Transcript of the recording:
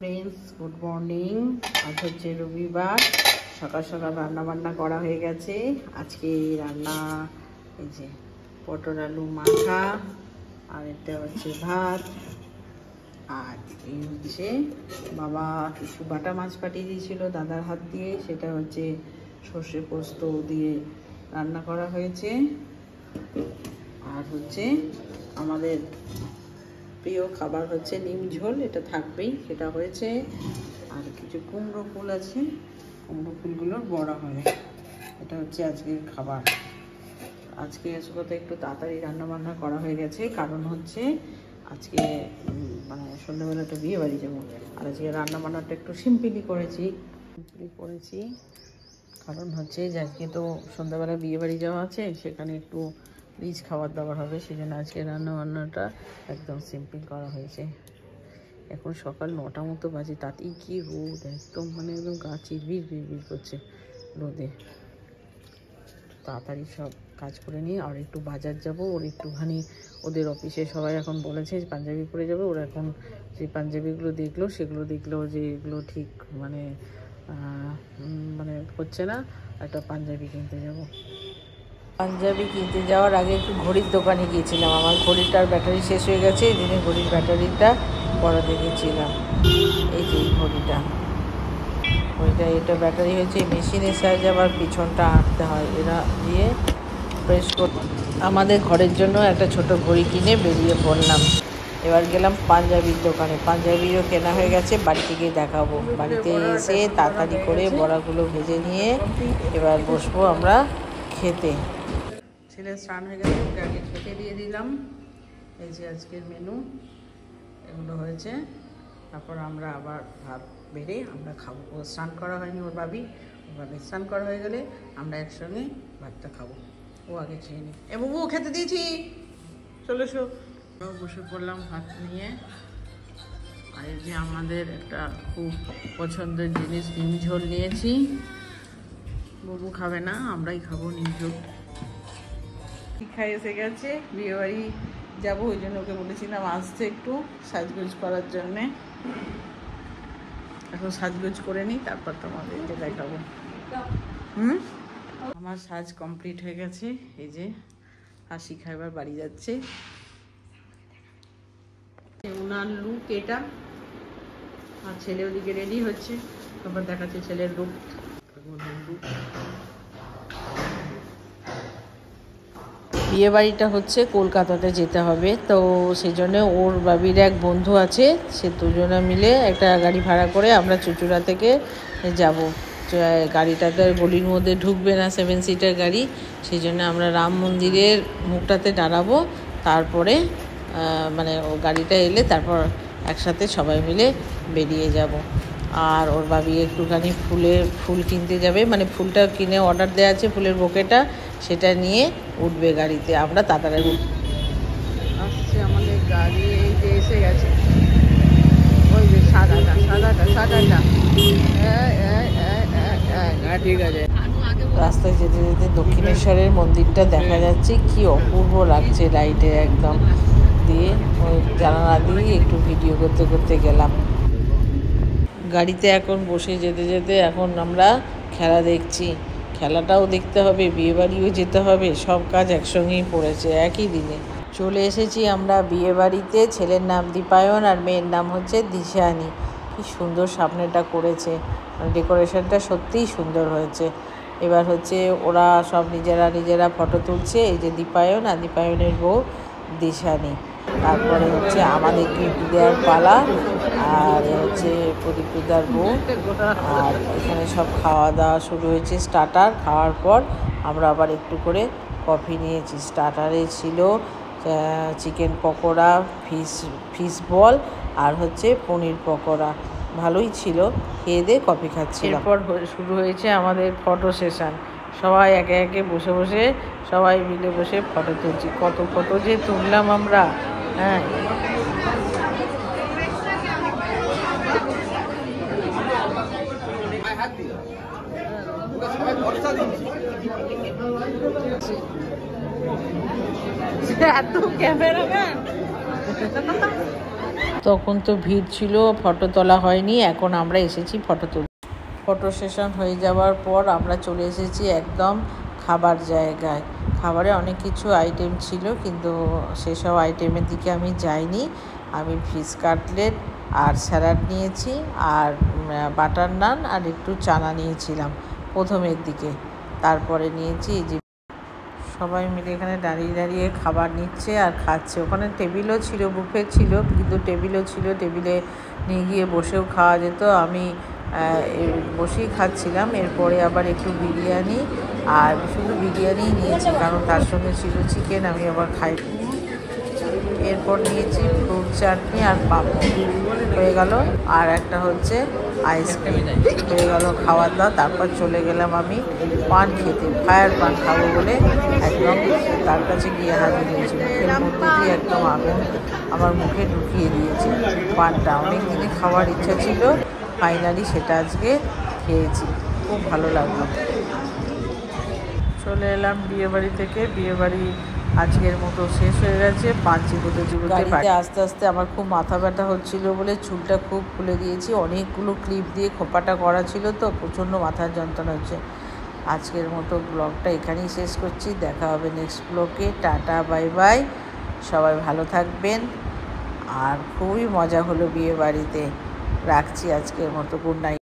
Friends, good morning. আজ হচ্ছে রবিবার, সকাল সকাল রান্না বান্না করা হয়ে গেছে। আজকে রান্না এই যে পটল আলু মাখা, আর এটা হচ্ছে ভাত, আর এই হচ্ছে বাবা কিছু বাটা মাছ পাঠিয়ে দিয়েছিল দাদার হাত দিয়ে, সেটা হচ্ছে সর্ষে পোস্ত দিয়ে রান্না করা হয়েছে। আর হচ্ছে আমাদের প্রিয় খাবার হচ্ছে নিম ঝোল, এটা থাকবেই, সেটা হয়েছে। আর কিছু কুমড়ো ফুল আছে, কুমড়ো ফুলগুলোর বড়া হবে, এটা হচ্ছে আজকের খাবার। আজকে আসলে একটু তাড়াতাড়ি রান্না বান্না করা হয়ে গেছে, কারণ হচ্ছে আজকে মানে সন্ধ্যাবেলা একটা বিয়ে বাড়ি যাবো। আর আজকে রান্না বান্নাটা একটু সিম্পলি করেছি, কারণ হচ্ছে যে আজকে তো সন্ধ্যাবেলা বিয়ে বাড়ি যাওয়া আছে, সেখানে একটু রিচ খাবার দাবার হবে, সেই জন্য আজকে রান্না বান্নাটা একদম সিম্পল করা হয়েছে। এখন সকাল 9টা মতো বাজে, তাতেই কি রোদ, একদম মানে একদম গা চিরবির করছে রোদে। তাড়াতাড়ি সব কাজ করে নিয়ে আর একটু বাজার যাব, ওর একটুখানি ওদের অফিসে সবাই এখন বলেছে পাঞ্জাবি পরে যাবে, ওরা এখন যে পাঞ্জাবিগুলো সেগুলো দেখলো যে এগুলো ঠিক মানে মানে হচ্ছে না, একটা পাঞ্জাবি কিনতে যাব। পাঞ্জাবি কিনতে যাওয়ার আগে একটু ঘড়ির দোকানে গিয়েছিলাম, আমার ঘড়িটার ব্যাটারি শেষ হয়ে গেছে, এই জন্য ঘড়ির ব্যাটারিটা বড়াতে গিয়েছিলাম। এই যে ঘড়িটা, এটা ব্যাটারি হয়েছে মেশিনের সাহায্যে, আবার পিছনটা আঁটতে হয়, এরা দিয়ে প্রেস করতে। আমাদের ঘরের জন্য একটা ছোট ঘড়ি কিনে বেরিয়ে পড়লাম। এবার গেলাম পাঞ্জাবির দোকানে, পাঞ্জাবিও কেনা হয়ে গেছে, বাড়িতে গিয়ে দেখাবো। বাড়িতে এসে তাড়াতাড়ি করে বড়াগুলো ভেজে নিয়ে এবার বসবো আমরা খেতে। ছেলে স্নান হয়ে গেছে, ওকে আগে খেতে দিয়ে দিলাম। এই যে আজকের মেনু এগুলো হয়েছে, তারপর আমরা আবার ভাত বেড়ে আমরা খাবো। ও স্নান করা হয়নি, ওর ভাবি স্নান করা হয়ে গেলে আমরা একসঙ্গে ভাতটা খাবো। ও আগে খেয়ে নি। এ বাবু খেতে দিয়েছি, চলে এসো। বসে পড়লাম ভাত নিয়ে। আর এই যে আমাদের একটা খুব পছন্দের জিনিস নিম ঝোল নিয়েছি। বাবু খাবে না, আমরাই খাবো নিম ঝোল। খাই এসে গেছে, বিয়ে বাড়ি যাবো, ওই জন্য ওকে বলেছিলাম আসতে একটু সাজগোজ করার জন্যে। এখন সাজগোজ করে নিই, তারপর তোমাদেরকে দেখাবো। আমার সাজ কমপ্লিট হয়ে গেছে। এই যে হাসি খাইবার বাড়ি যাচ্ছে, ওনার লুক এটা। আর ছেলে ওদিকে রেডি হচ্ছে, তারপর দেখাচ্ছে ছেলের লুক। বিয়ে বাড়িটা হচ্ছে কলকাতাতে যেতে হবে, তো সেই জন্য ওর বাবির এক বন্ধু আছে, সে দুজনে মিলে একটা গাড়ি ভাড়া করে আমরা চুঁচুড়া থেকে যাব। গাড়িটাতে গলির মধ্যে ঢুকবে না, 7 সিটার গাড়ি, সেই জন্য আমরা রাম মন্দিরের মুখটাতে দাঁড়াবো, তারপরে মানে ও গাড়িটা এলে তারপর একসাথে সবাই মিলে বেরিয়ে যাব। আর ওর বাবি একটুখানি ফুল কিনতে যাবে, মানে ফুলটা কিনে অর্ডার দেওয়া আছে, ফুলের বোকেটা, সেটা নিয়ে উঠবে গাড়িতে। আমরা তাড়াতাড়ি আসছে আমাদের গাড়ি, এই যে এসে গেছে, ওই যে সাদাটা ঠিক আছে। রাস্তায় যেতে যেতে দক্ষিণেশ্বরের মন্দিরটা দেখা যাচ্ছে, কি অপূর্ব লাগছে লাইটে একদম দিয়ে। ওই জানালা দিয়ে একটু ভিডিও করতে করতে গেলাম। গাড়িতে এখন বসে যেতে যেতে এখন আমরা খেলা দেখছি, খেলাটাও দেখতে হবে, বিয়েবাড়িও যেতে হবে, সব কাজ একসঙ্গেই পড়েছে একই দিনে। চলে এসেছি আমরা বিয়েবাড়িতে। ছেলের নাম দীপায়ন আর মেয়ের নাম হচ্ছে দিশানি। কি সুন্দর সামনেটা করেছে, ডেকোরেশনটা সত্যিই সুন্দর হয়েছে। এবার হচ্ছে ওরা সব নিজেরা ফটো তুলছে, এই যে দীপায়ন আর দীপায়নের বউ দিশানি। তারপরে হচ্ছে আমাদের গিফট দেওয়ার পালা, আর হচ্ছে প্রদীপদার বউ। আর এখানে সব খাওয়া দাওয়া শুরু হয়েছে, স্টার্টার খাওয়ার পর আমরা আবার একটু করে কফি নিয়েছি। স্টার্টারে ছিল চিকেন পকোড়া, ফিশ বল, আর হচ্ছে পনির পকোড়া, ভালোই ছিল। খেয়ে দিয়ে কফি খাচ্ছিলাম। এরপর শুরু হয়েছে আমাদের ফটো সেশন। সবাই একে একে বসে বসে সবাই মিলে বসে ফটো তুলছি। কত ফটো যে তুললাম আমরা, হ্যাঁ। এত ক্যামেরাম্যান তখন তো ভিড় ছিল, ফটো তোলা হয়নি। এখন আমরা এসেছি ফটো তুলতে। ফটো সেশন হয়ে যাওয়ার পর আমরা চলে এসেছি একদম খাবার জায়গায়। খাবারে অনেক কিছু আইটেম ছিল, কিন্তু সেসব আইটেমের দিকে আমি যাইনি। আমি ফিশ কাটলেট আর স্যালাড নিয়েছি, আর বাটার নান আর একটু চানা নিয়েছিলাম প্রথমের দিকে। তারপরে নিয়েছি যে সবাই মিলে এখানে দাঁড়িয়ে দাঁড়িয়ে খাবার নিচ্ছে আর খাচ্ছে। ওখানে টেবিলও ছিল, বুফে ছিল, কিন্তু টেবিলও ছিল, টেবিলে নিয়ে গিয়ে বসেও খাওয়া যেত। আমি বসেই খাচ্ছিলাম। এরপরে আবার একটু বিরিয়ানি, আর শুধু বিরিয়ানিই নিয়েছি, কারণ তার সঙ্গে ছিল চিকেন, আমি আবার খাই। এরপর নিয়েছি ফ্রুট চাটনি আর পাঁপড় হয়ে গেল, আর একটা হচ্ছে আইসক্রিম হয়ে গেল খাওয়ার দাওয়া। তারপর চলে গেলাম আমি পান খেতে, ফায়ার পান খাবো বলে একদম তার কাছে গিয়ে হাজির হয়েছি। মুখের মধ্যে দিয়ে একদম আগুন আমার মুখে ঢুকিয়ে দিয়েছে পানটা। অনেক দিনে খাওয়ার ইচ্ছা ছিল, ফাইনালি সেটা আজকে খেয়েছি, খুব ভালো লাগলো। চলে এলাম বিয়েবাড়ি থেকে। বিয়েবাড়ি আজকের মতো শেষ হয়ে গেছে। পাঞ্চিপুতে গাড়িতে আস্তে আস্তে আমার খুব মাথা ব্যথা হচ্ছিল বলে চুলটা খুব খুলে দিয়েছি। অনেকগুলো ক্লিপ দিয়ে খোপাটা করা ছিল, তো প্রচণ্ড মাথার যন্ত্রণা হচ্ছে। আজকের মতো ব্লগটা এখানেই শেষ করছি। দেখা হবে নেক্সট ব্লগে। টাটা, বাই বাই, সবাই ভালো থাকবেন। আর খুবই মজা হলো বিয়ে বাড়িতে। রাখছি আজকের মতো, গুড নাইট।